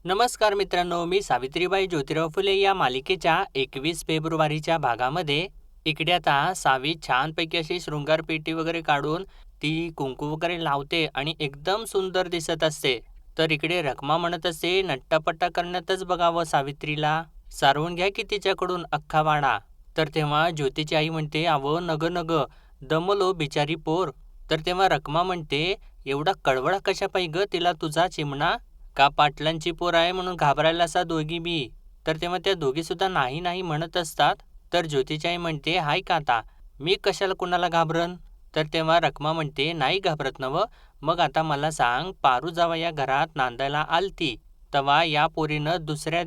नमस्कार मित्रांनो, मी सावित्रीबाई ज्योतिराव फुले या मालिकेच्या 21 फेब्रुवारीच्या भागामध्ये इकडे आता सावी छानपैकी अशी शृंगारपेटी वगैरे काढून ती कुंकू वगैरे लावते आणि एकदम सुंदर दिसत असते. तर इकडे रखमा म्हणत असते, नट्टापट्टा करण्यातच बघावं सावित्रीला, सारवून घ्या की तिच्याकडून अख्खा वाडा. तर तेव्हा ज्योतीची आई म्हणते, अहो नग नग, दमलो बिचारी पोर. तर तेव्हा रखमा म्हणते, एवढा कळवळा कशा पाहिजे ग तिला तुझा चिमणा? का पाटलांची पोर आहे म्हणून घाबरायला असा दोघी बी? तर तेव्हा त्या दोघी सुद्धा नाही नाही म्हणत असतात. तर ज्योतिची आई म्हणते, हाय का आता मी कशाला कुणाला घाबरन? तर तेव्हा रखमा म्हणते, नाही घाबरत नवं. मग आता मला सांग, पारू जावा या घरात नांदायला आलती तवा या पोरीनं दुसऱ्या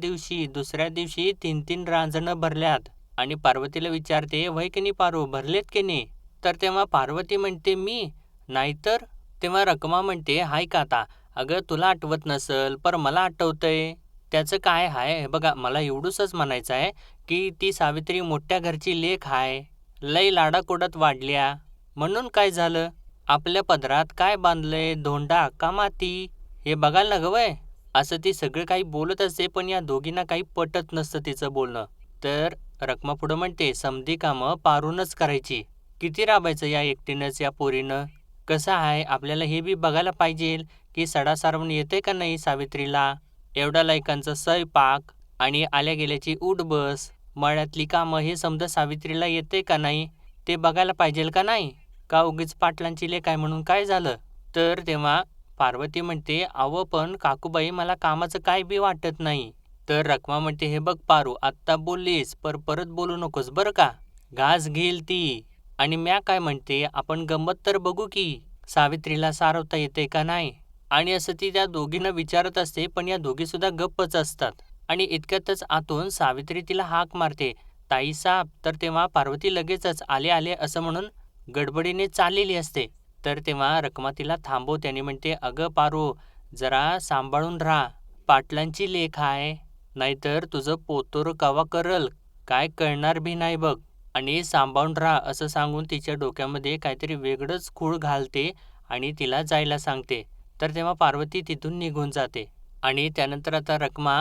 दिवशी 3-3 रांजणं भरल्यात. आणि पार्वतीला विचारते, वय की नाही पारू, भरलेत की नाही? तर तेव्हा पार्वती म्हणते, मी नाहीतर. तेव्हा रखमा म्हणते, हाय का आता, अगं तुला आठवत नसल पर मला आठवतंय. त्याचं काय आहे हे बघा, मला एवढूसच म्हणायचं आहे की ती सावित्री मोठ्या घरची लेक आहे, लय लाडाकोडात वाढल्या. म्हणून काय झालं, आपल्या पदरात काय बांधलंय, धोंडा का माती, हे बघायला ना गं वय. असं ती सगळं काही बोलत असते, पण या दोघींना काही पटत नसतं तिचं बोलणं. तर रखमा पुढं म्हणते, समधी कामं पारूनच करायची, किती राबायचं या एकटीनंच या पोरीनं. कसं आहे, आपल्याला हे बी बघायला पाहिजे की सडा सारवून येते का नाही सावित्रीला. एवढ्या लायकांचा स्वयंपाक आणि आल्या गेल्याची उठबस, मळ्यातली कामं हे समजा सावित्रीला येते का नाही, ते बघायला पाहिजेल का नाही. का उगीच पाटलांची लेक आहे म्हणून काय झालं? तर तेव्हा पार्वती म्हणते, अहो पण काकूबाई मला कामाचं काय बी वाटत नाही. तर रखमा म्हणते, हे बघ पारू, आत्ता बोललीस पर परत बोलू नकोस बरं का, घास घेईल ती. आणि म्या काय म्हणते, आपण गंमत तर बघू की सावित्रीला सारवता येते का नाही. आणि असं ती त्या दोघींना विचारत असते, पण या दोघीसुद्धा गप्पच असतात. आणि इतक्यातच आतून सावित्री तिला हाक मारते, ताई साप. तर तेव्हा पार्वती लगेचच आले आले असं म्हणून गडबडीने चाललेली असते. तर तेव्हा रखमा तिला थांबवते आणि म्हणते, अगं पारू, जरा सांभाळून राहा, पाटलांची लेख आहे, नाहीतर तुझं पोतोर कवा करल काय कळणार बी नाही बघ. आणि सांभाळून राहा असं सांगून तिच्या डोक्यामध्ये काहीतरी वेगळंच खूळ घालते आणि तिला जायला सांगते. तर तेव्हा पार्वती तिथून निघून जाते. आणि त्यानंतर आता रखमा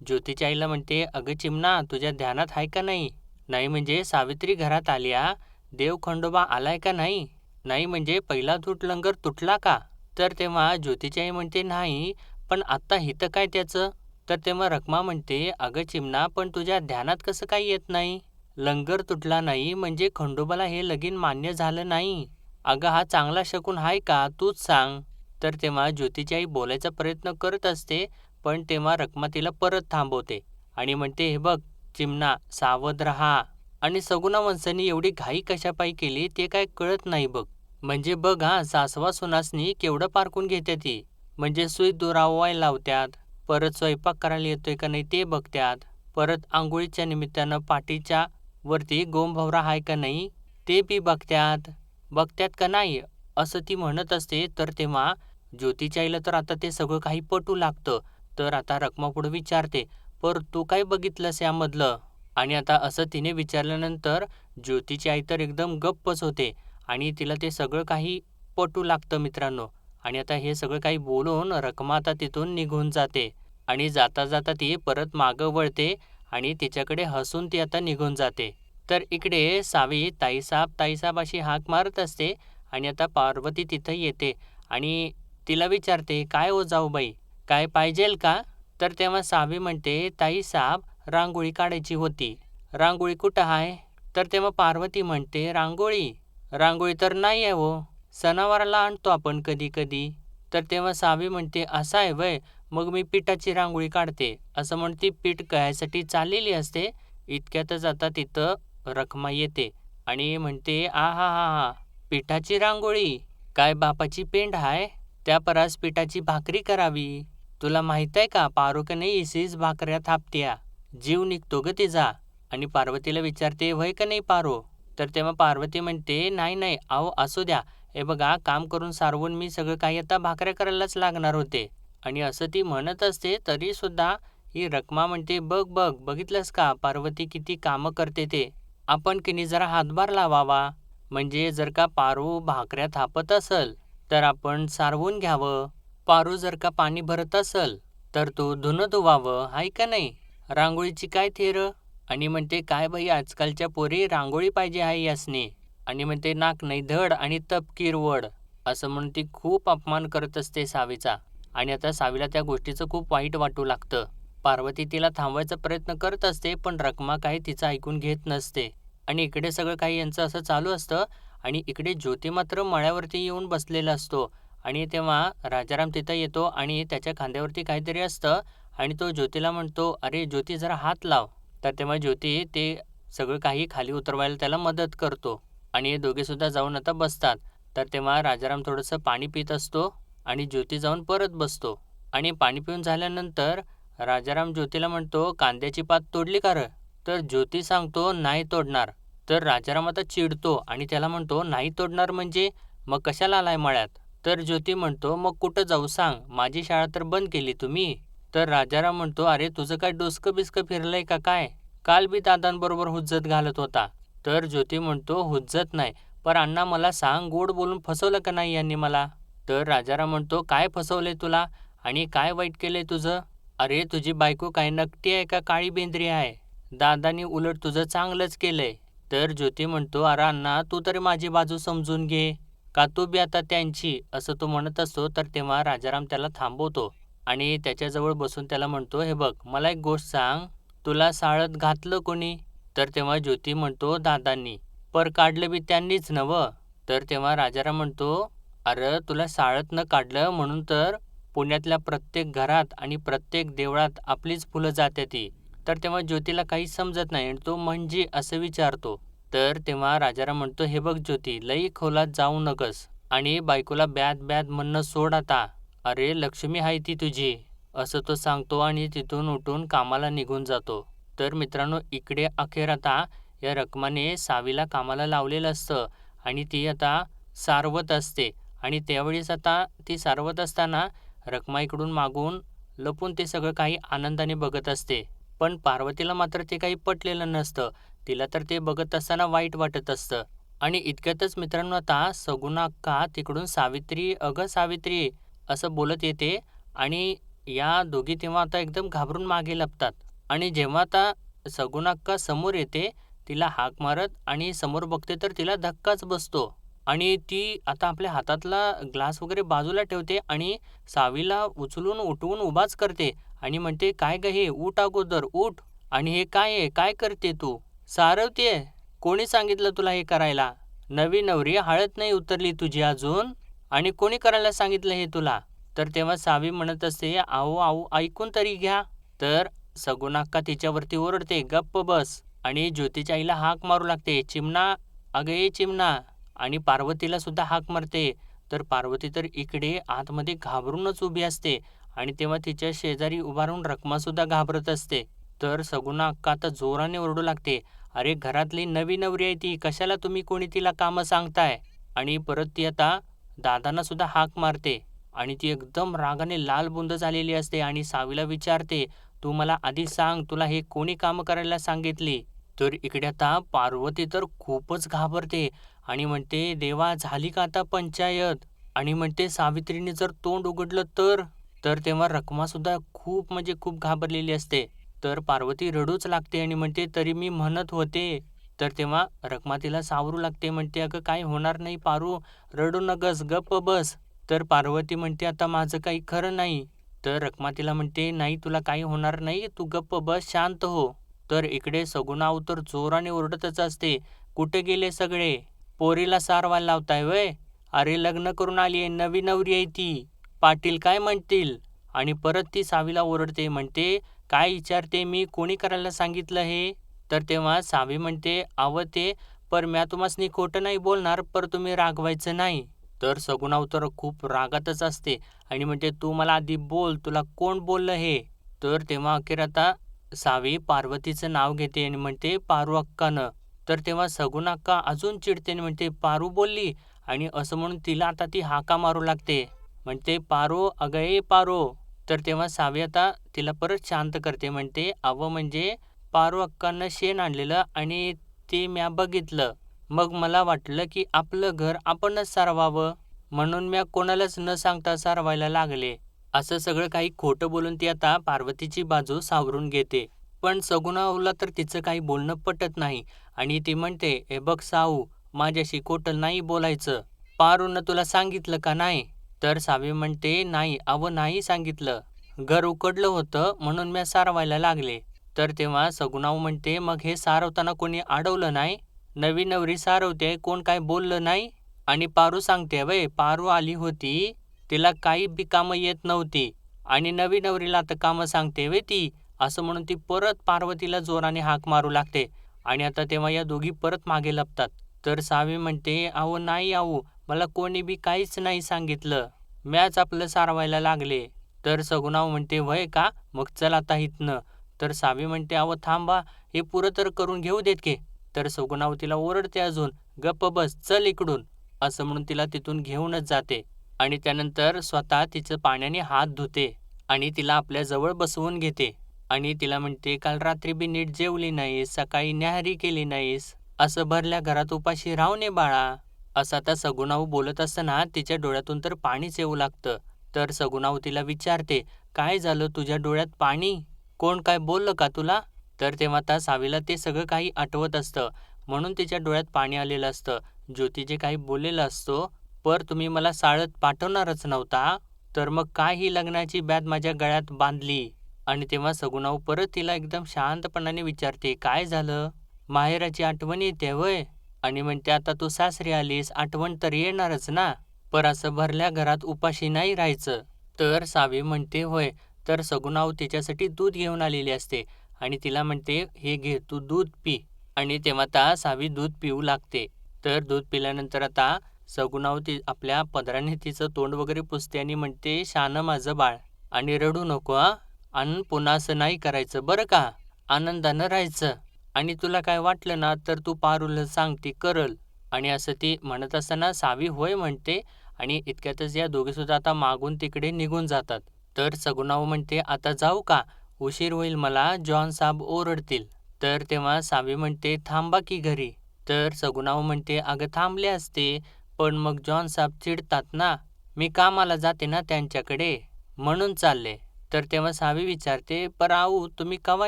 ज्योतीच्या आईला म्हणते, अगं चिमणा, तुझ्या ध्यानात आहे का नाही? नाही म्हणजे सावित्री घरात आल्या, देव खंडोबा आलाय का नाही? नाही म्हणजे पहिला धूट लंगर तुटला का? तर तेव्हा ज्योतीची आई म्हणते, नाही, पण आत्ता हितं काय त्याचं? तर तेव्हा रखमा म्हणते, अगं चिमणा, पण तुझ्या ध्यानात कसं काय येत नाही? लंगर तुटला नाही म्हणजे खंडोबाला हे लगीन मान्य झालं नाही. अगं हा चांगला शकुन आहे का, तूच सांग. तर तेव्हा ज्योतीची आई बोलायचा प्रयत्न करत असते, पण तेव्हा रखमा तिला परत थांबवते आणि म्हणते, हे बघ चिमणा, सावध रहा. आणि सगुणा वंशांनी एवढी घाई कशापायी केली ते काय कळत नाही बघ. म्हणजे बघ हा, सासवा सुनासनी केवढं पारखून घेते ती. म्हणजे सुई दुरावायला लावत्यात, परत स्वयंपाक करायला येतोय का नाही ते बघत्यात, परत आंघोळीच्या निमित्तानं पाठीच्या वरती गोमभवरा आहे का नाही ते बी बघत्यात का नाही, असं ती म्हणत असते. तर तेव्हा ज्योतीच्या आईला तर आता ते सगळं काही पटू लागतं. तर आता रखमा पुढे विचारते, पर तू काय बघितलंस यामधलं? आणि आता असं तिने विचारल्यानंतर ज्योतीची आई तर एकदम गप्पच होते आणि तिला ते सगळं काही पटू लागतं मित्रांनो. आणि आता हे सगळं काही बोलून रखमा आता तिथून निघून जाते. आणि जाता जाता ती परत मागं वळते आणि तिच्याकडे हसून ती आता निघून जाते. तर इकडे सावी ताईसाब अशी हाक मारत असते आणि आता पार्वती तिथं येते आणि तिला विचारते, काय हो जाऊबाई, काय पाहिजेल का? तर तेव्हा सावी म्हणते, ताईसाब, रांगोळी काढायची होती. रांगोळी कुठं आहे? तर तेव्हा पार्वती म्हणते, रांगोळी तर नाही आहे हो, सणावाराला आणतो आपण कधी कधी. तर तेव्हा सावी म्हणते, असं आहे वय, मग मी पिठाची रांगोळी काढते, असं म्हणून ती पीठ गळ्यासाठी चाललेली असते. इतक्यातच आता तिथं रखमा येते आणि म्हणते, आ हा हा हा, पिठाची रांगोळी, काय बापाची पेंड आहे, त्या परास पिठाची भाकरी करावी. तुला माहित आहे का, पारुकने इसीच भाकऱ्या थापत्या, जीव निघतो ग तिचा. आणि पार्वतीला विचारते, वय का नाही पारो? तर तेव्हा पार्वती म्हणते, नाही नाही अहो असू द्या, हे बघा काम करून सारवून मी सगळं काही आता भाकऱ्या करायलाच लागणार होते. आणि असं ती म्हणत असते तरी सुद्धा ही रखमा म्हणते, बघितलंस का पार्वती किती कामं करते ते, आपण की जरा हातभार लावावा. म्हणजे जर का पारू भाकऱ्या थापत असल तर आपण सारवून घ्यावं, पारू जर का पाणी भरत असल तर तू धुणं धुवावं हाय का नाही? रांगोळीची काय थेर? आणि म्हणते काय बाई आजकालच्या पोरी रांगोळी पाहिजे आहे यासनी. आणि म्हणते नाक नाही धड आणि तपकीर वड. असं म्हणून ती खूप अपमान करत असते सावीचा. आणि आता सावीला त्या गोष्टीचं खूप वाईट वाटू लागतं. पार्वती तिला थांबवायचा प्रयत्न करत असते पण रखमा काही तिचं ऐकून घेत नसते. आणि इकडे सगळं काही यांचं असं चालू असतं. आणि इकडे ज्योती मात्र मळ्यावरती येऊन बसलेला असतो. आणि तेव्हा राजाराम तिथं येतो आणि त्याच्या खांद्यावरती काहीतरी असतं. आणि तो ज्योतीला म्हणतो, "अरे ज्योती जरा हात लाव." तर तेव्हा ज्योती ते सगळं काही खाली उतरवायला त्याला मदत करतो. आणि हे दोघेसुद्धा जाऊन आता बसतात. तर तेव्हा राजाराम थोडंसं पाणी पित असतो आणि ज्योती जाऊन परत बसतो. आणि पाणी पिऊन झाल्यानंतर राजाराम ज्योतीला म्हणतो, "कांद्याची पात तोडली का रं?" तर ज्योती सांगतो, "नाही तोडणार." तर राजाराम आता चिडतो आणि त्याला म्हणतो, "नाही तोडणार म्हणजे? मग कशाला आलाय मळ्यात?" तर ज्योती म्हणतो, "मग कुठं जाऊ सांग? माझी शाळा तर बंद केली तुम्ही." तर राजाराम म्हणतो, "अरे तुझं काय डोसकं बिस्कं फिरलंय का काय? काल बी दादांबरोबर हुज्जत घालत होता." तर ज्योती म्हणतो, "हुज्जत नाही, पण अण्णा मला सांग गोड बोलून फसवलं का नाही यांनी मला?" तर राजाराम म्हणतो, "काय फसवलंय तुला आणि काय वाईट केलंय तुझं? अरे तुझी बायको काय नकटी आहे का काळी बेंद्री आहे? दादानी उलट तुझं चांगलंच केलंय." तर ज्योती म्हणतो, "अरे अण्णा तू तरी माझी बाजू समजून घे. का तू बी आता त्यांची?" असं तो म्हणत असतो. तर तेव्हा राजाराम त्याला थांबवतो आणि त्याच्याजवळ बसून त्याला म्हणतो, "हे बघ मला एक गोष्ट सांग, तुला साळत घातलं कोणी?" तर तेव्हा ज्योती म्हणतो, "दादांनी." "पर काढलं बी त्यांनीच नव्हं?" तर तेव्हा राजाराम म्हणतो, "अरे तुला साळत न काढलं म्हणून तर पुण्यातल्या प्रत्येक घरात आणि प्रत्येक देवळात आपलीच फुलं जात्याती." तर तेव्हा ज्योतीला काही समजत नाही आणि तो म्हणजे असं विचारतो. तर तेव्हा राजाराम म्हणतो, "हे बघ ज्योती लई खोलात जाऊ नकस आणि बायकोला ब्याद ब्याद म्हणणं सोड आता. अरे लक्ष्मी आहे ती तुझी." असं तो सांगतो आणि तिथून उठून कामाला निघून जातो. तर मित्रांनो इकडे अखेर आता या रखमाने सावीला कामाला लावलेलं असतं आणि ती आता सारवत असते. आणि त्यावेळेस आता ती सारवत असताना रखमा इकडून मागून लपून ते सगळं काही आनंदाने बघत असते. पण पार्वतीला मात्र ते काही पटलेलं नसतं. तिला तर ते बघत असताना वाईट वाटत असतं. आणि इतक्यातच मित्रांनो आता सगुणा अक्का तिकडून "सावित्री, अगं सावित्री" असं बोलत येते. आणि या दोघी तेव्हा आता एकदम घाबरून मागे लपतात. आणि जेव्हा आता सगुणा अक्का समोर येते, तिला हाक मारत आणि समोर बघते तर तिला धक्काच बसतो. आणि ती आता आपल्या हातातला ग्लास वगैरे बाजूला ठेवते आणि सावीला उचलून उठवून उभाच करते आणि म्हणते, "काय गं हे? उठ अगोदर उठ. आणि हे काय आहे? काय करते तू? सारवतेय? कोणी सांगितलं तुला हे करायला? नवी नवरी हळद नाही उतरली तुझी अजून आणि कोणी करायला सांगितलं हे तुला?" तर तेव्हा सावी म्हणत असते, "अहो अहो ऐकून तरी घ्या." तर सगुणा अक्का तिच्यावरती ओरडते, "गप्प बस." आणि ज्योतीच्या आईला हाक मारू लागते, "चिमणा, अगं ए चिमणा." आणि पार्वतीला सुद्धा हाक मारते. तर पार्वती तर इकडे आतमध्ये घाबरूनच उभी असते. आणि तेव्हा तिच्या शेजारी उभा राहून रखमासुद्धा घाबरत असते. तर सगुणा अक्का आता जोराने ओरडू लागते, "अरे घरातली नवी नवरी आहे ती, कशाला तुम्ही कोणी तिला कामं सांगताय?" आणि परत ती आता दादांना सुद्धा हाक मारते. आणि ती एकदम रागाने लालबुंद झालेली असते आणि सावीला विचारते, "तू मला आधी सांग, तुला हे कोणी कामं करायला सांगितली?" तर इकडे आता पार्वती तर खूपच घाबरते आणि म्हणते, "देवा झाली का आता पंचायत?" आणि म्हणते, "सावित्रीने जर तोंड उघडलं तर?" तर तेव्हा रखमासुद्धा खूप म्हणजे खूप घाबरलेली असते. तर पार्वती रडूच लागते आणि म्हणते, "तरी मी म्हणत होते." तर तेव्हा रखमा तिला सावरू लागते, म्हणते, "अगं काही होणार नाही पारू, रडू नकस, गप्प बस." तर पार्वती म्हणते, "आता माझं काही खरं नाही." तर रखमा तिला म्हणते, "नाही तुला काही होणार नाही, तू गप्प बस, शांत हो." तर इकडे सगुणाव तर जोराने ओरडतच असते, "कुठे गेले सगळे? पोरीला सारवायला लावताय व्हय? अरे लग्न करून आली आहे, नवी नवरी आहे ती. पाटील काय म्हणतील?" आणि परत ती सावीला ओरडते, म्हणते, "काय विचारते मी, कोणी करायला सांगितलं हे?" तर तेव्हा सावी म्हणते, "अव ते, पर म्या तुम्हासनी खोटं नाही बोलणार, पर तुम्ही रागवायचं नाही." तर सगुणाव तर खूप रागातच असते आणि म्हणते, "तू मला आधी बोल, तुला कोण बोललं हे?" तर तेव्हा अखेर आता सावी पार्वतीचं नाव घेते आणि म्हणते, "पारू अक्कानं." तर तेव्हा सगुणा अक्का अजून चिडते आणि म्हणते, "पारू बोलली?" आणि असं म्हणून तिला आता ती हाका मारू लागते. म्हणते, "पारो, अगं ए पारो." तर तेव्हा सावी आता तिला परत शांत करते. म्हणते, "अवं म्हणजे पारू अक्कानं शेण आणलेलं आणि ते म्या बघितलं. मग मला वाटलं की आपलं घर आपणच सारवावं. म्हणून म्या कोणालाच न सांगता सारवायला लागले." असं सगळं काही खोटं बोलून ती आता पार्वतीची बाजू सावरून घेते. पण सगुणाला तर तिचं काही बोलणं पटत नाही आणि ती म्हणते, "हे बघ साऊ, माझ्याशी खोटं नाही बोलायचं. पारूनं तुला सांगितलं का नाही?" तर सावी म्हणते, "नाही, अहो नाही सांगितलं. घर उकडलं होतं म्हणून मी सारवायला लागले." तर तेव्हा सगुणाऊ म्हणते, "मग हे सारवताना कोणी अडवलं नाही? नवी नवरी सारवते, कोण काय बोललं नाही?" आणि पारू सांगते, "व्हय, पारू आली होती, तिला काही बी कामं येत नव्हती आणि नवी नवरीला आता कामं सांगते व्हय ती." असं म्हणून ती परत पार्वतीला जोराने हाक मारू लागते आणि आता तेव्हा या दोघी परत मागे लपतात. तर सावी म्हणते, "अहो नाही अहो, मला कोणी बी काहीच नाही सांगितलं. म्याच आपलं सारवायला लागले." तर सगुणाव म्हणते, "व्हय का? मग चल आता इथनं." तर सावी म्हणते, "अहो थांबा, हे पुरं तर करून घेऊ देत की." तर सगुणाव तिला ओरडते अजून, "गप्प बस, चल इकडून." असं म्हणून तिला तिथून घेऊनच जाते आणि त्यानंतर स्वतः तिचं पाण्याने हात धुते आणि तिला आपल्याजवळ बसवून घेते आणि तिला म्हणते, "काल रात्री बी नीट जेवली नाहीस, सकाळी न्याहारी केली नाहीस, असं भरल्या घरात उपाशी राहू नये बाळा." असं आता सगुणाऊ बोलत असताना तिच्या डोळ्यातून तर पाणीच येऊ लागतं. तर सगुणाऊ तिला विचारते, "काय झालं तुझ्या डोळ्यात पाणी? कोण काय बोललं का तुला?" तर तेव्हा त्या सावीला ते सगळं काही आठवत असतं. म्हणून तिच्या डोळ्यात पाणी आलेलं असतं. ज्योती जे काही बोललेलं असतो, "पर तुम्ही मला साळत पाठवणारच नव्हता, तर मग काय ही लग्नाची बॅद माझ्या गळ्यात बांधली?" आणि तेव्हा सगुणाऊ परत तिला एकदम शांतपणाने विचारते, "काय झालं? माहेराची आठवण येते व्हय?" आणि म्हणते, "आता तू सासरी आलीस, आठवण तर येणारच ना, पर असं भरल्या घरात उपाशी नाही राहायचं." तर सावी म्हणते, "होय." तर सगुणाऊ तिच्यासाठी दूध घेऊन आलेली असते आणि तिला म्हणते, "हे घे, तू दूध पी." आणि तेव्हा आता सावी दूध पिऊ लागते. तर दूध पिल्यानंतर आता सगुणाऊ ती आपल्या पदराने तिचं तोंड वगैरे पुसते आणि म्हणते, "शानं माझं बाळ आणि रडू नको हां. आणि पुन्हा असं नाही करायचं बरं का. आनंदानं राहायचं आणि तुला काय वाटलं ना तर तू पारूला सांग ती करल." आणि असं ती म्हणत असताना सावी होय म्हणते आणि इतक्यातच या दोघीसुद्धा आता मागून तिकडे निघून जातात. तर सगुणाऊ म्हणते, "आता जाऊ का? उशीर होईल मला, जॉन साहेब ओरडतील." तर तेव्हा सावी म्हणते, "थांबा की घरी." तर सगुणाऊ म्हणते, "अगं थांबले असते, पण मग जॉन साहेब चिडतात ना. मी कामाला जाते ना त्यांच्याकडे, म्हणून चालले." तर तेव्हा सावी विचारते, "पर आऊ तुम्ही केव्हा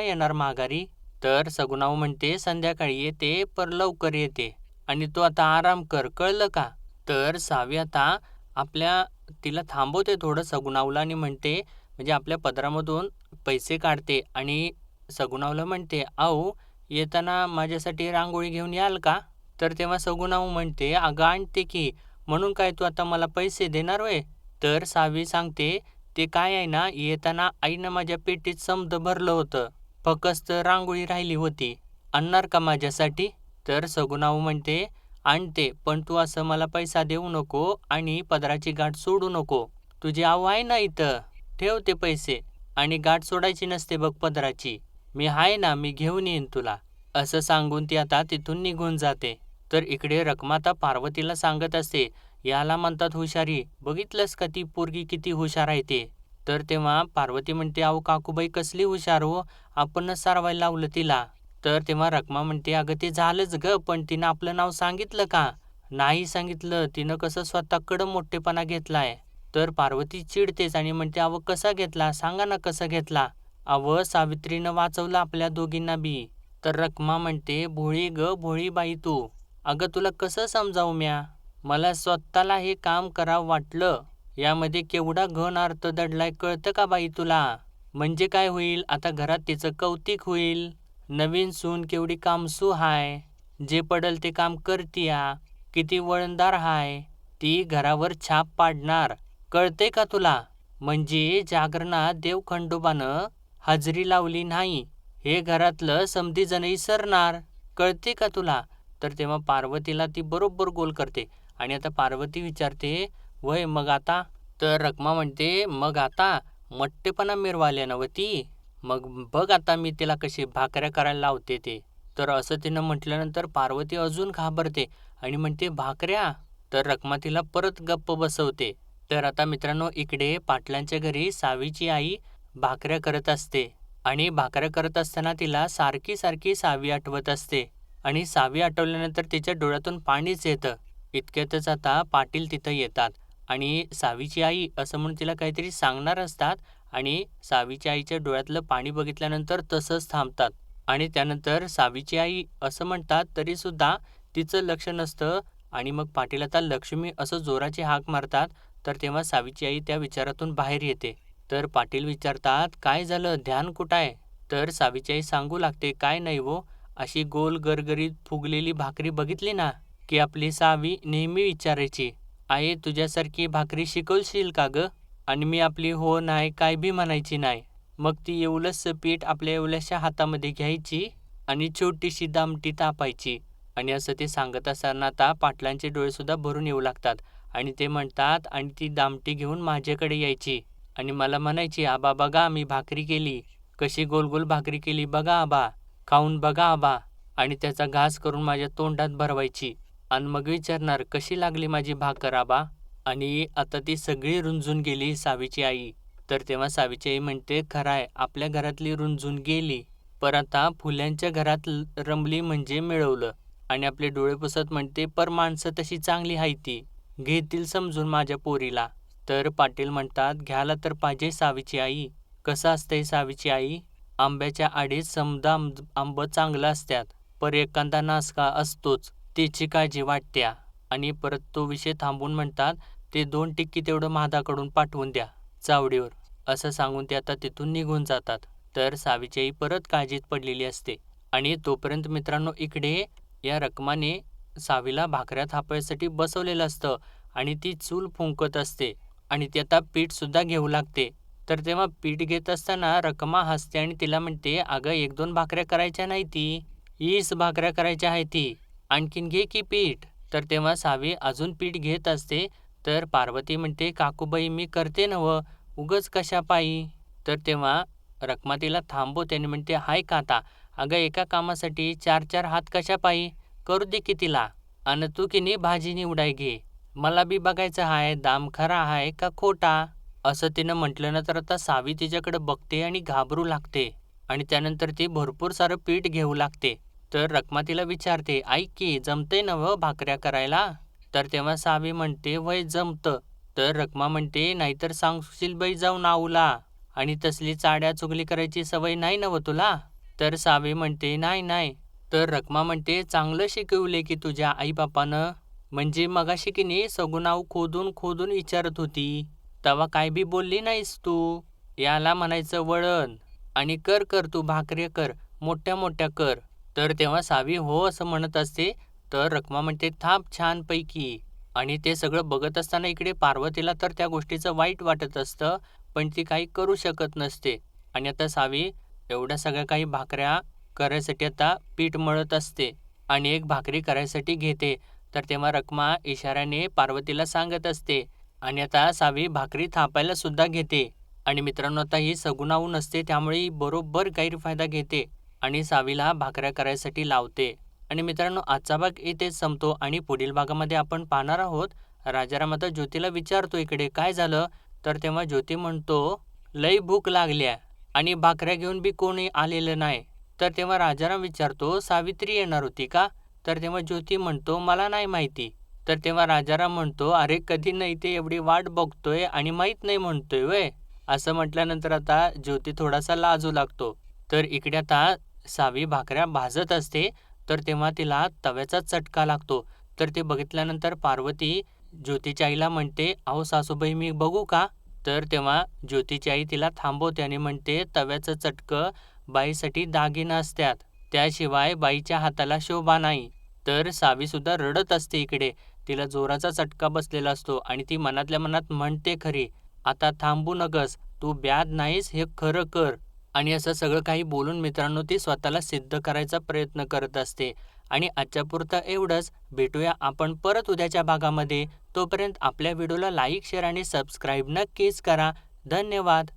येणार माघारी?" तर सगुणाऊ म्हणते, "संध्याकाळी येते, पर लवकर येते आणि तू आता आराम कर, कळलं का?" तर सावी आता आपल्या तिला थांबवते थोडं सगुणाऊला आणि म्हणते म्हणजे आपल्या पदरामधून पैसे काढते आणि सगुणाऊला म्हणते, "अहो, येताना माझ्यासाठी रांगोळी घेऊन याल का?" तर तेव्हा सगुणाऊ म्हणते, "अगं आणते की, म्हणून काय तू आता मला पैसे देणार होय?" तर सावी सांगते, "ते काय आहे ना, येताना आईनं माझ्या पेटीत समधं भरलं होतं. फकस्त रांगोळी राहिली होती. आणणार का माझ्यासाठी?" तर सगुणाऊ म्हणते, "आणते, पण तू असं मला पैसा देऊ नको आणि पदराची गाठ सोडू नको. तुझी आऊ आहे ना इथं, ठेव ते पैसे आणि गाठ सोडायची नसते बघ पदराची. मी आहे ना, मी घेऊन येईन तुला." असं सांगून ती आता तिथून निघून जाते. तर इकडे रखमाता पार्वतीला सांगत असते, "याला म्हणतात हुशारी. बघितलंस का ती पोरगी किती हुशार आहे ते?" तर तेव्हा पार्वती म्हणते, "अहो काकूबाई कसली हुशार हो, आपणच सारवायला लावलं तिला." तर तेव्हा रखमा म्हणते, "अगं ते झालंच गं, पण तिनं आपलं नाव सांगितलं का?" "नाही सांगितलं. तिनं कसं स्वतःकडं मोठेपणा घेतलाय." तर पार्वती चिडतेच आणि म्हणते, "अहो कसा घेतला? सांगा ना कसा घेतला?" "अहो सावित्रीनं वाचवलं आपल्या दोघींना बी." तर रखमा म्हणते, "भोळी ग भोळी बाई तू. अगं तुला कसं समजावू म्या? मला स्वतःला हे काम करावं वाटलं. यामध्ये केवढा घन अर्थ दडलाय कळतं का बाई तुला? म्हणजे काय होईल? आता घरात तिचं कौतिक होईल. नवीन सून केवढी कामसू हाय. जे पडल ते काम करतीया. किती वळणदार हाय. ती घरावर छाप पाडणार. कळतंय का तुला? म्हणजे जागरणात देव खंडोबानं हजेरी लावली नाही, हे घरातलं समधीजण इसरणार. कळते का तुला?" तर तेव्हा पार्वतीला ती बरोबर गोल करते आणि आता पार्वती विचारते, "वय मग आता?" तर रखमा म्हणते, "मग आता मट्टेपणा मिरवाल्या नव्ह ती. मग बघ आता मी तिला कशी भाकऱ्या करायला लावते ते." तर असं तिनं म्हटल्यानंतर पार्वती अजून घाबरते आणि म्हणते, "भाकऱ्या?" तर रखमा तिला परत गप्प बसवते. तर आता मित्रांनो इकडे पाटलांच्या घरी सावीची आई भाकऱ्या करत असते आणि भाकऱ्या करत असताना तिला सारखी सारखी सावी आठवत असते आणि सावी आठवल्यानंतर तिच्या डोळ्यातून पाणीच येतं. इतक्यातच आता पाटील तिथं येतात आणि सावीची आई असं म्हणून तिला काहीतरी सांगणार असतात आणि सावीच्या आईच्या डोळ्यातलं पाणी बघितल्यानंतर तसंच थांबतात आणि त्यानंतर सावीची आई असं म्हणतात तरीसुद्धा तिचं लक्ष नसतं आणि मग पाटील आता लक्ष्मी असं जोराची हाक मारतात. तर तेव्हा सावीची आई त्या विचारातून बाहेर येते. तर पाटील विचारतात, "काय झालं? ध्यान कुठं आहे?" तर सावीची आई सांगू लागते, "काय नाही हो, अशी गोल गरगरीत फुगलेली भाकरी बघितली ना, की आपली सावी नेहमी विचारायची, 'आई तुझ्यासारखी भाकरी शिकवशील का गं?' आणि मी आपली हो नाही काय बी म्हणायची नाही. मग ती एवढंसं पीठ आपल्या एवढ्याशा हातामध्ये घ्यायची आणि छोटीशी दामटी तापायची." आणि असं ते सांगत असताना आता पाटलांचे डोळेसुद्धा भरून येऊ लागतात आणि ते म्हणतात, "आणि ती दामटी घेऊन माझ्याकडे यायची आणि मला म्हणायची, 'आबा बघा मी भाकरी केली. कशी गोल गोल भाकरी केली बघा आबा. खाऊन बघा आबा.' आणि त्याचा घास करून माझ्या तोंडात भरवायची आणि मग विचारणार, 'कशी लागली माझी भाकर आबा?' आणि आता ती सगळी रुंजून गेली सावीची आई. तर तेव्हा सावीची आई म्हणते, "खरं आहे, आपल्या घरातली रुंजून गेली, पण आता फुल्यांच्या घरात रमली म्हणजे मिळवलं." आणि आपले डोळे पुसत म्हणते, "पर माणसं तशी चांगली हायती, घेतील समजून माझ्या पोरीला." तर पाटील म्हणतात, "घ्यायला तर पाहिजे सावीची आई." कसं असतंय सावीची आई, आंब्याच्या आडीच समजा आंबं चांगलं असत्यात, पर एखादा नासका असतोच, त्याची काळजी वाटत्या. आणि परत तो विषय थांबवून म्हणतात, "ते 2 टिक्की तेवढं म्हादाकडून पाठवून द्या चावडीवर." असं सांगून ते आता तिथून निघून जातात. तर सावीची आई परत काळजीत पडलेली असते आणि तोपर्यंत मित्रांनो इकडे या रखमाने सावीला भाकऱ्या थापायसाठी बसवलेलं असतं आणि ती चूल फुंकत असते आणि ती आता पीठसुद्धा घेऊ लागते. तर तेव्हा पीठ घेत असताना रखमा हसते आणि तिला म्हणते, "अगं 1-2 भाकऱ्या करायच्या नाही ती, 20 भाकऱ्या करायच्या आहे ती, आणखीन घे की पीठ." तर तेव्हा सावी अजून पीठ घेत असते. तर पार्वती म्हणते, "काकूबाई मी करते नव्हं, उगच कशा पायी?" तर तेव्हा रखमा तिला थांबवते आणि म्हणते, "हाय का आता, अगं एका कामासाठी 4-4 हात कशा पायी, करू दे की तिला. अन तू की नाही भाजी निवडाय घे, मला बी बघायचं आहे दाम खरा आहे का खोटा." असं तिनं म्हटलं ना तर आता सावी तिच्याकडे बघते आणि घाबरू लागते आणि त्यानंतर ती भरपूर सारं पीठ घेऊ लागते. तर रखमा तिला विचारते, "ऐक की जमतंय नव्हं भाकऱ्या करायला?" तर तेव्हा सावी म्हणते, "वय जमतं." तर रखमा म्हणते, "नाहीतर सांगशील बाई जाऊन आऊला, आणि तसली चाड्या चुगली करायची सवय नाही नव्हं तुला?" तर सावी म्हणते, "नाही नाही." तर रखमा म्हणते, "चांगलं शिकवले की तुझ्या आईबापानं, म्हणजे मगाशी की नाही सगुनाव खोदून खोदून विचारत होती, तेव्हा काय बी बोलली नाहीस तू. याला म्हणायचं वळण. आणि कर कर तू भाकऱ्या कर, मोठ्या मोठ्या कर." तर तेव्हा सावी हो असं म्हणत असते. तर रखमा म्हणते, "थांब छानपैकी." आणि ते सगळं बघत असताना इकडे पार्वतीला तर त्या गोष्टीचं वाईट वाटत असतं, पण ती काही करू शकत नसते. आणि आता सावी एवढ्या सगळ्या काही भाकऱ्या करायसाठी आता पीठ मळत असते आणि एक भाकरी करायसाठी घेते. तर तेव्हा रखमा इशाऱ्याने पार्वतीला सांगत असते आणि आता सावी भाकरी थापायला सुद्धा घेते. आणि मित्रांनो आता ही सगुणावू नसते, त्यामुळे ही बरोबर गैरफायदा घेते आणि सावीला भाकऱ्या करायसाठी लावते. आणि मित्रांनो आजचा भाग इथेच संपतो आणि पुढील भागामध्ये आपण पाहणार आहोत, राजाराम आता ज्योतीला विचारतो इकडे काय झालं? तर तेव्हा ज्योती म्हणतो, "लई भूक लागल्या आणि भाकऱ्या घेऊन बी कोणी आलेलं नाही." तर तेव्हा राजाराम विचारतो, "सावित्री येणार होती का?" तर तेव्हा ज्योती म्हणतो, "मला नाही माहिती." तर तेव्हा राजाराम म्हणतो, "अरे कधी नाही ते एवढी वाट बघतोय आणि माहीत नाही म्हणतोय व्हय?" असं म्हटल्यानंतर आता ज्योती थोडासा लाजू लागतो. तर इकडे आता सावी भाकऱ्या भाजत असते. तर तेव्हा तिला तव्याचा चटका लागतो. तर ते बघितल्यानंतर पार्वती ज्योतीच्या आईला म्हणते, "अहो सासूबाई मी बघू का?" तर तेव्हा ज्योतीची आई तिला थांबवते आणि म्हणते, "तव्याचं चटकं बाईसाठी दागिनं असतात, त्याशिवाय बाईच्या हाताला शोभा नाही." तर सावीसुद्धा रडत असते इकडे. तिला जोराचा चटका बसलेला असतो आणि ती मनातल्या मनात म्हणते खरी, "आता थांबू नकस, तू ब्याद नाहीस हे खरं कर." आणि असं सगळं काही बोलून मित्रांनो ती स्वतःला सिद्ध करायचा प्रयत्न करत असते. आणि आजच्यापुरतं एवढंच. भेटूया आपण परत उद्याच्या भागामध्ये. तोपर्यंत आपल्या व्हिडिओला लाईक, शेअर आणि सबस्क्राईब नक्कीच करा. धन्यवाद.